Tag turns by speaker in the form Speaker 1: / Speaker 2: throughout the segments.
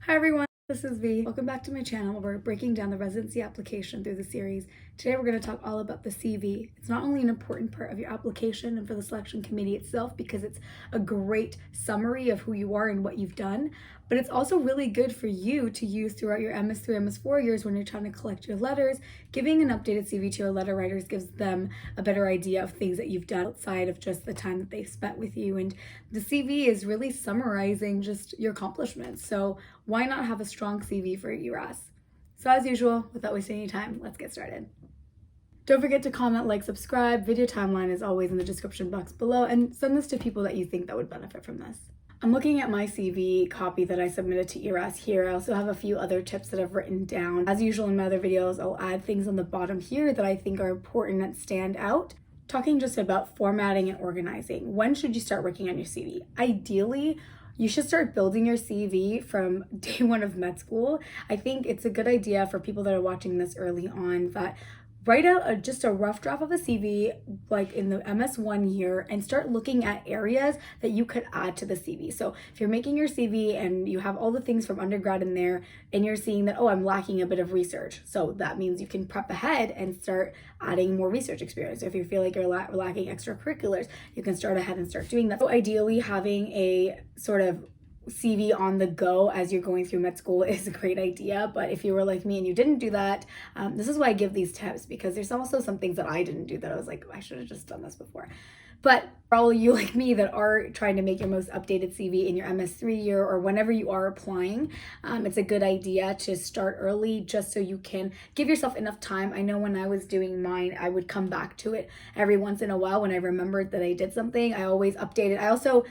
Speaker 1: Hi everyone, this is V. Welcome back to my channel where we're breaking down the residency application through the series. Today we're going to talk all about the CV. It's not only an important part of your application and for the selection committee itself because it's a great summary of who you are and what you've done, but it's also really good for you to use throughout your MS3, MS4 years when you're trying to collect your letters. Giving an updated CV to your letter writers gives them a better idea of things that you've done outside of just the time that they've spent with you. And the CV is really summarizing just your accomplishments. So why not have a strong CV for ERAS? So as usual, without wasting any time, let's get started. Don't forget to comment, like, subscribe. Video timeline is always in the description box below, and send this to people that you think that would benefit from this. I'm looking at my CV copy that I submitted to ERAS here. I also have a few other tips that I've written down. As usual in my other videos, I'll add things on the bottom here that I think are important and stand out. Talking just about formatting and organizing. When should you start working on your CV? Ideally, you should start building your CV from day one of med school. I think it's a good idea for people that are watching this early on that write out just a rough draft of a CV like in the MS1 year and start looking at areas that you could add to the CV. So if you're making your CV and you have all the things from undergrad in there and you're seeing that, oh, I'm lacking a bit of research. So that means you can prep ahead and start adding more research experience. So if you feel like you're lacking extracurriculars, you can start ahead and start doing that. So ideally having a sort of CV on the go as you're going through med school is a great idea, but if you were like me and you didn't do that, this is why I give these tips, because there's also some things that I didn't do that I was like, I should have just done this before. But for all you like me that are trying to make your most updated CV in your MS3 year or whenever you are applying, it's a good idea to start early just so you can give yourself enough time. I know when I was doing mine, I would come back to it every once in a while when I remembered that I did something. I always updated.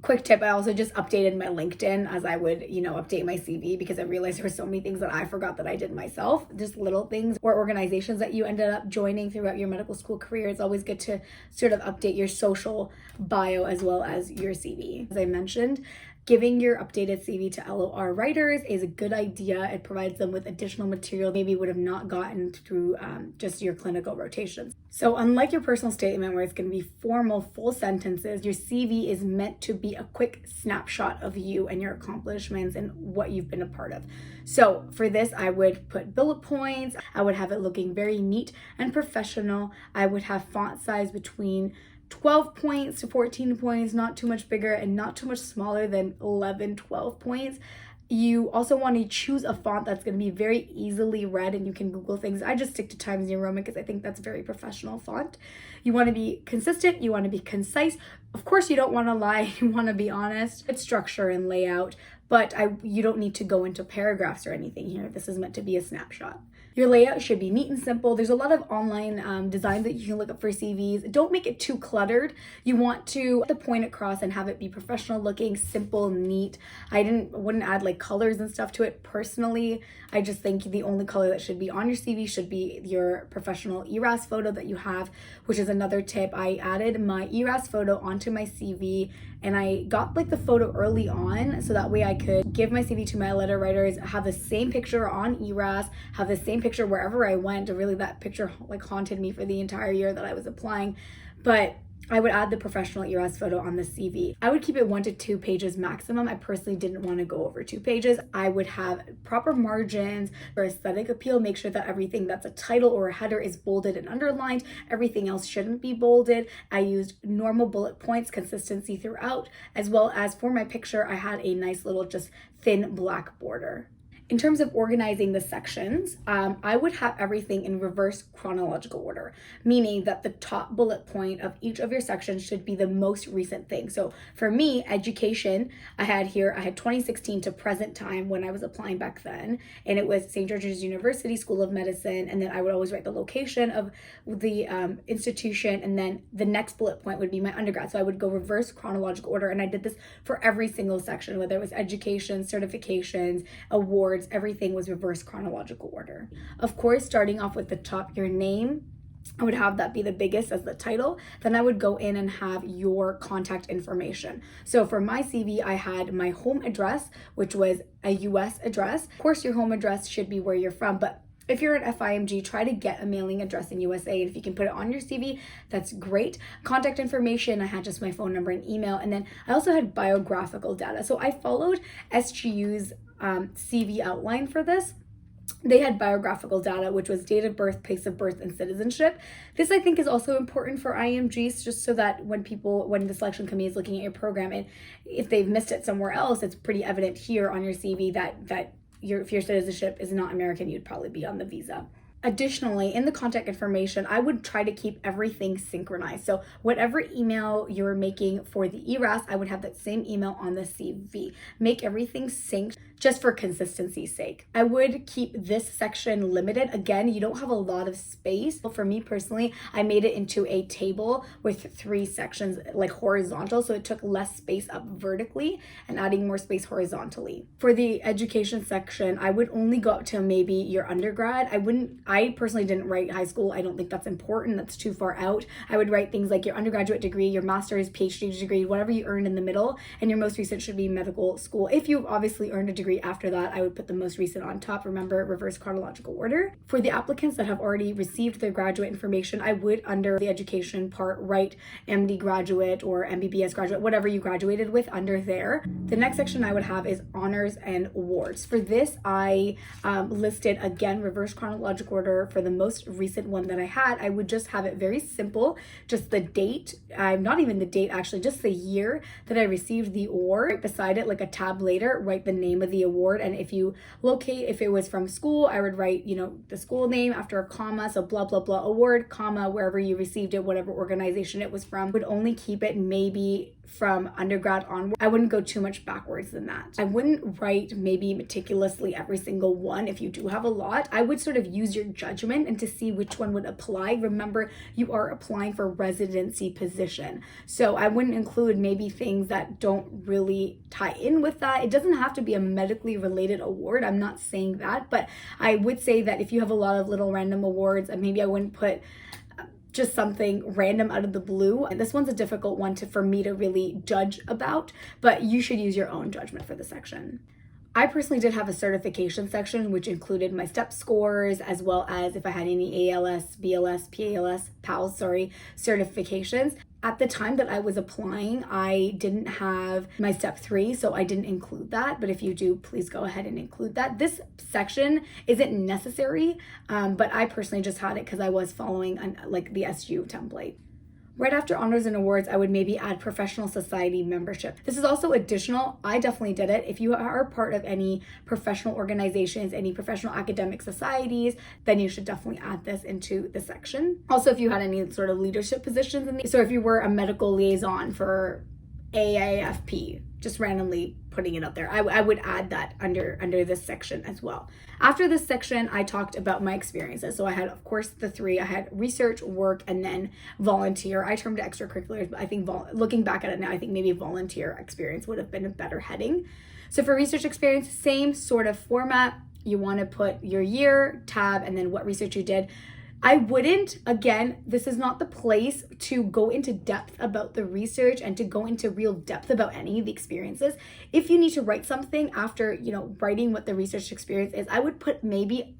Speaker 1: Quick tip, I also just updated my LinkedIn as I would, update my CV, because I realized there were so many things that I forgot that I did myself, just little things or organizations that you ended up joining throughout your medical school career. It's always good to sort of update your social bio as well as your CV. As I mentioned, giving your updated CV to LOR writers is a good idea. It provides them with additional material maybe would have not gotten through just your clinical rotations. So unlike your personal statement where it's going to be formal, full sentences, your CV is meant to be a quick snapshot of you and your accomplishments and what you've been a part of. So for this, I would put bullet points. I would have it looking very neat and professional. I would have font size between 12 points to 14 points, not too much bigger and not too much smaller than 11, 12 points. You also want to choose a font that's going to be very easily read and you can Google things. I just stick to Times New Roman because I think that's a very professional font. You want to be consistent. You want to be concise. Of course, you don't want to lie. You want to be honest. It's structure and layout, but you don't need to go into paragraphs or anything here. This is meant to be a snapshot. Your layout should be neat and simple. There's a lot of online designs that you can look up for CVs. Don't make it too cluttered. You want to get the point across and have it be professional looking, simple, neat. I wouldn't add like colors and stuff to it personally. I just think the only color that should be on your CV should be your professional ERAS photo that you have, which is another tip. I added my ERAS photo onto my CV and I got like the photo early on so that way I could give my CV to my letter writers, have the same picture on ERAS, have the same picture wherever I went. Really, that picture like haunted me for the entire year that I was applying. But I would add the professional ERAS photo on the CV. I would keep it 1 to 2 pages maximum. I personally didn't want to go over 2 pages. I would have proper margins for aesthetic appeal. Make sure that everything that's a title or a header is bolded and underlined. Everything else shouldn't be bolded. I used normal bullet points, consistency throughout, as well as for my picture, I had a nice little just thin black border. In terms of organizing the sections, I would have everything in reverse chronological order, meaning that the top bullet point of each of your sections should be the most recent thing. So for me, education, I had 2016 to present time when I was applying back then, and it was St. George's University School of Medicine, and then I would always write the location of the institution, and then the next bullet point would be my undergrad. So I would go reverse chronological order, and I did this for every single section, whether it was education, certifications, awards, everything was reverse chronological order. Of course, starting off with the top, your name, I would have that be the biggest as the title. Then I would go in and have your contact information. So for my CV, I had my home address, which was a US address. Of course, your home address should be where you're from, but if you're an FIMG, try to get a mailing address in USA. And if you can put it on your CV, that's great. Contact information, I had just my phone number and email. And then I also had biographical data. So I followed SGU's CV outline for this. They had biographical data, which was date of birth, place of birth, and citizenship. This, I think, is also important for IMGs, just so that when the selection committee is looking at your program, and if they've missed it somewhere else, it's pretty evident here on your CV that if your citizenship is not American, you'd probably be on the visa. Additionally, in the contact information, I would try to keep everything synchronized. So whatever email you're making for the ERAS, I would have that same email on the CV. Make everything synced just for consistency's sake. I would keep this section limited. Again, you don't have a lot of space. For me personally, I made it into a table with 3 sections, like horizontal, so it took less space up vertically and adding more space horizontally. For the education section, I would only go up to maybe your undergrad. I personally didn't write high school. I don't think that's important. That's too far out. I would write things like your undergraduate degree, your master's, PhD degree, whatever you earned in the middle, and your most recent should be medical school. If you've obviously earned a degree after that, I would put the most recent on top. Remember, reverse chronological order. For the applicants that have already received their graduate information, I would, under the education part, write MD graduate or MBBS graduate, whatever you graduated with, under there. The next section I would have is honors and awards. For this, I listed, again, reverse chronological order for the most recent one that I had. I would just have it very simple, just the date, not even the date actually, just the year that I received the award. Right beside it, like a tab later, write the name of the award, and if it was from school, I would write, the school name after a comma, so blah blah blah award, comma, wherever you received it, whatever organization it was from. Would only keep it maybe from undergrad onward. I wouldn't go too much backwards than that. I wouldn't write maybe meticulously every single one. If you do have a lot, I would sort of use your judgment and to see which one would apply. Remember, you are applying for residency position, so I wouldn't include maybe things that don't really tie in with that. It doesn't have to be a medically related award. I'm not saying that, but I would say that if you have a lot of little random awards, and maybe I wouldn't put just something random out of the blue. And this one's a difficult one for me to really judge about, but you should use your own judgment for the section. I personally did have a certification section, which included my step scores, as well as if I had any ALS, BLS, PALS, certifications. At the time that I was applying, I didn't have my step 3, so I didn't include that. But if you do, please go ahead and include that. This section isn't necessary, but I personally just had it because I was following like the SU template. Right after honors and awards, I would maybe add professional society membership. This is also additional. I definitely did it. If you are part of any professional organizations, any professional academic societies, then you should definitely add this into the section. Also, if you had any sort of leadership positions so if you were a medical liaison for AAFP, just randomly putting it up there, I would add that under this section as well. After this section, I talked about my experiences. So I had, of course, the 3. I had research, work, and then volunteer. I termed it extracurriculars, but I think looking back at it now, I think maybe volunteer experience would have been a better heading. So for research experience, same sort of format. You want to put your year, tab, and then what research you did. I wouldn't, again, this is not the place to go into depth about the research and to go into real depth about any of the experiences. If you need to write something after, writing what the research experience is, I would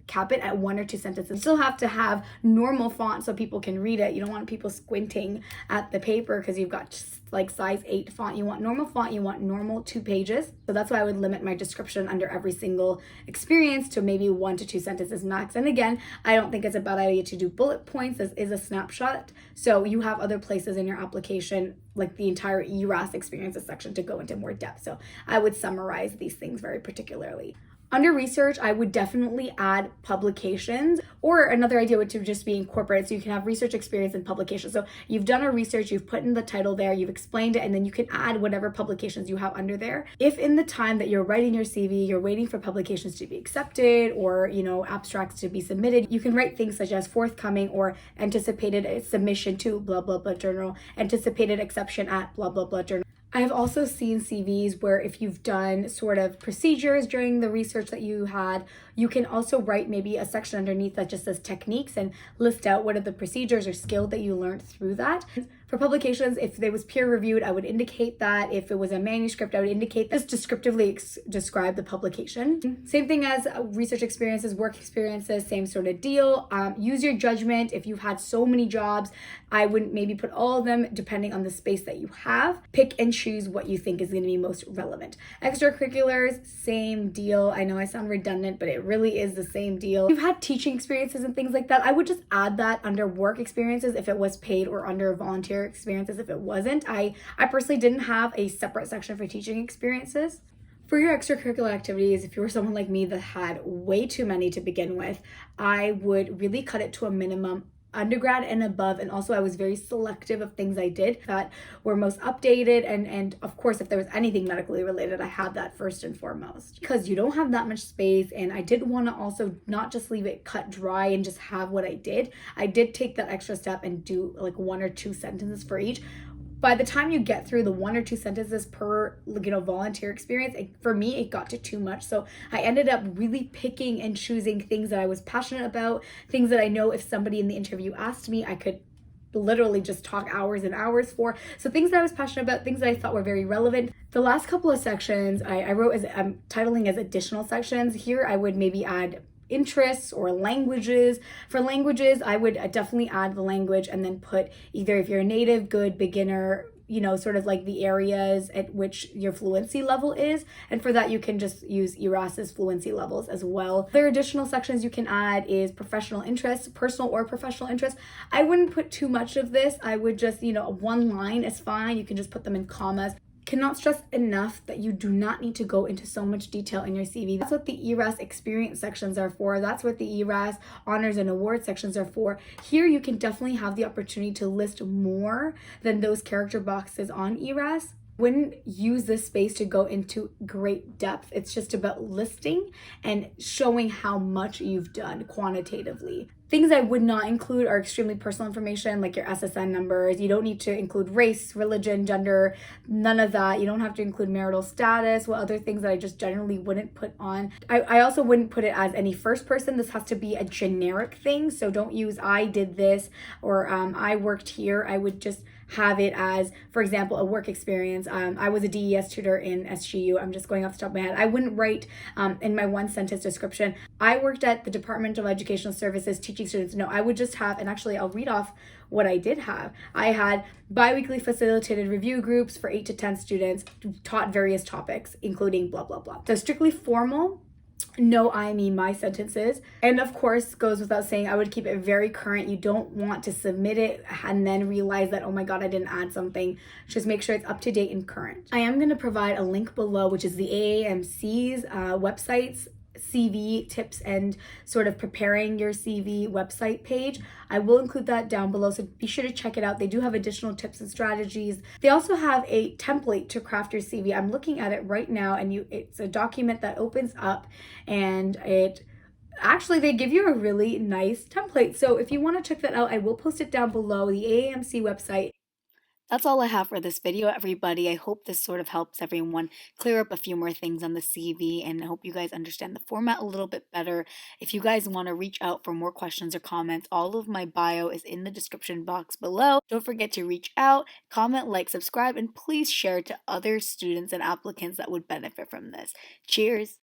Speaker 1: cap it at 1 or 2 sentences. You still have to have normal font so people can read it. You don't want people squinting at the paper because you've got just like size 8 font. You want normal font, you want normal 2 pages. So that's why I would limit my description under every single experience to maybe 1 to 2 sentences max. And again, I don't think it's a bad idea to do bullet points. This is a snapshot. So you have other places in your application, like the entire ERAS experiences section, to go into more depth. So I would summarize these things very particularly. Under research, I would definitely add publications, or another idea would to just be incorporated so you can have research experience and publications. So you've done a research, you've put in the title there, you've explained it, and then you can add whatever publications you have under there. If in the time that you're writing your CV, you're waiting for publications to be accepted or, abstracts to be submitted, you can write things such as forthcoming or anticipated submission to blah, blah, blah journal, anticipated exception at blah, blah, blah journal. I've also seen CVs where if you've done sort of procedures during the research that you had, you can also write maybe a section underneath that just says techniques and list out what are the procedures or skills that you learned through that. For publications, if it was peer reviewed, I would indicate that. If it was a manuscript, I would indicate this, descriptively describe the publication. Same thing as research experiences, work experiences, same sort of deal. Use your judgment. If you've had so many jobs, I wouldn't maybe put all of them depending on the space that you have. Pick and choose what you think is going to be most relevant. Extracurriculars, same deal. I know I sound redundant, but it really is the same deal. If you've had teaching experiences and things like that, I would just add that under work experiences if it was paid, or under volunteer experiences if it wasn't. I personally didn't have a separate section for teaching experiences. For your extracurricular activities, if you were someone like me that had way too many to begin with, I would really cut it to a minimum, undergrad and above. And also I was very selective of things I did that were most updated, and of course if there was anything medically related, I had that first and foremost, because you don't have that much space. And I did want to also not just leave it cut dry and just have what I did take that extra step and do like 1 or 2 sentences for each. By the time you get through the 1 or 2 sentences per volunteer experience, for me it got to too much. So I ended up really picking and choosing things that I was passionate about, things that I know if somebody in the interview asked me, I could literally just talk hours and hours for. So things that I was passionate about, things that I thought were very relevant. The last couple of sections I wrote as I'm titling as additional sections. Here I would maybe add interests or languages. For languages, I would definitely add the language and then put either if you're a native, good, beginner, sort of like the areas at which your fluency level is. And for that, you can just use ERAS's fluency levels as well. Other additional sections you can add is professional interests, personal or professional interests. I wouldn't put too much of this. I would just, 1 line is fine. You can just put them in commas. Cannot stress enough that you do not need to go into so much detail in your CV. That's what the ERAS experience sections are for. That's what the ERAS honors and awards sections are for. Here you can definitely have the opportunity to list more than those character boxes on ERAS. Wouldn't use this space to go into great depth. It's just about listing and showing how much you've done quantitatively. Things I would not include are extremely personal information, like your SSN numbers. You don't need to include race, religion, gender, none of that. You don't have to include marital status. What other things that I just generally wouldn't put on. I also wouldn't put it as any first person. This has to be a generic thing. So don't use I did this or I worked here. I would just have it as, for example, a work experience. I was a DES tutor in SGU. I'm just going off the top of my head. I wouldn't write in my 1 sentence description, I worked at the Department of Educational Services teaching students. No, I would just have, and actually I'll read off what I did have. I had bi-weekly facilitated review groups for 8 to 10 students, taught various topics, including blah, blah, blah. So strictly formal. No, I mean my sentences. And of course, goes without saying, I would keep it very current. You don't want to submit it and then realize that, oh my God, I didn't add something. Just make sure it's up to date and current. I am going to provide a link below, which is the AAMC's websites, CV tips and sort of preparing your CV website page. I will include that down below, so be sure to check it out. They do have additional tips and strategies. They also have a template to craft your CV. I'm looking at it right now, and it's a document that opens up, and they give you a really nice template. So if you want to check that out, I will post it down below, the AAMC website. That's all I have for this video, everybody. I hope this sort of helps everyone clear up a few more things on the CV, and I hope you guys understand the format a little bit better. If you guys want to reach out for more questions or comments, all of my bio is in the description box below. Don't forget to reach out, comment, like, subscribe, and please share to other students and applicants that would benefit from this. Cheers!